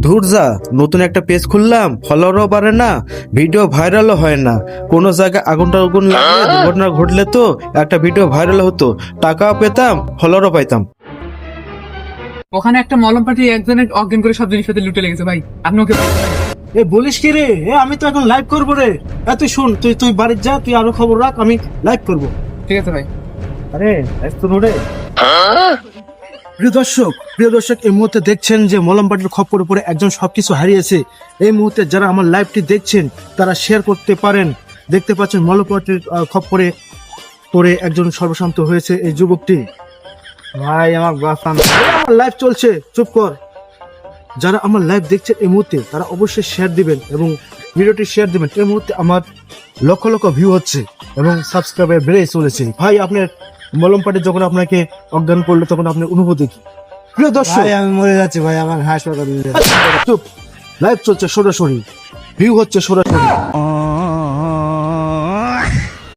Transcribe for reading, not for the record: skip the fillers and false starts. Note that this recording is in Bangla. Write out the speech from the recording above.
ধুর যা, নতুন একটা পেজ খুললাম, ফলোয়ারও বাড়ে না, ভিডিও ভাইরালও হয় না। কোনো জায়গায় আগুন টাগুন লাগলে দুর্ঘটনা ঘটলে তো একটা ভিডিও ভাইরাল হতো, টাকাও পেতাম, ফলোয়ারও পাইতাম। ওখানে একটা মলম পাটি একজনের অজ্ঞান করে সব জিনিসপত্র লুটে লেগেছে ভাই, আপনি ওকে এ বলিস কি রে? আমি তো এখন লাইভ করবো রে। তুই শুন, তুই বাড়ির যা, তুই আরো খবর রাখ, আমি লাইভ করবো। ঠিক আছে ভাই। আরে রে প্রিয় দর্শক, এই মুহূর্তে দেখছেন যে মলম পাটির খপ্পরে পড়ে একজন সবকিছু হারিয়েছে। এই মুহূর্তে যারা আমার লাইভটি দেখছেন তারা শেয়ার করতে পারেন। দেখতে পাচ্ছেন মলম পাটির খপ্পরে পড়ে একজন সর্বশান্ত হয়েছে এই যুবকটি। ভাই আমার বাসান, আমার লাইভ চলছে, চুপ কর। যারা আমার লাইভ দেখছেন এই মুহূর্তে তারা অবশ্যই শেয়ার দিবেন এবং ভিডিওটি শেয়ার দিবেন। এই মুহূর্তে আমার লক্ষ লক্ষ ভিউ হচ্ছে এবং সাবস্ক্রাইবার বেড়ে চলেছে। ভাই আপনার মলম পাটি যখন আপনাকে অজ্ঞান করলো তখন আপনার অনুভূতি কি? প্রিয় দর্শক, আমি মরে যাচ্ছি ভাই, আমার হাসপাতালে চুপ, লাইভ চলছে সরাসরি, ভিউ হচ্ছে সরাসরি।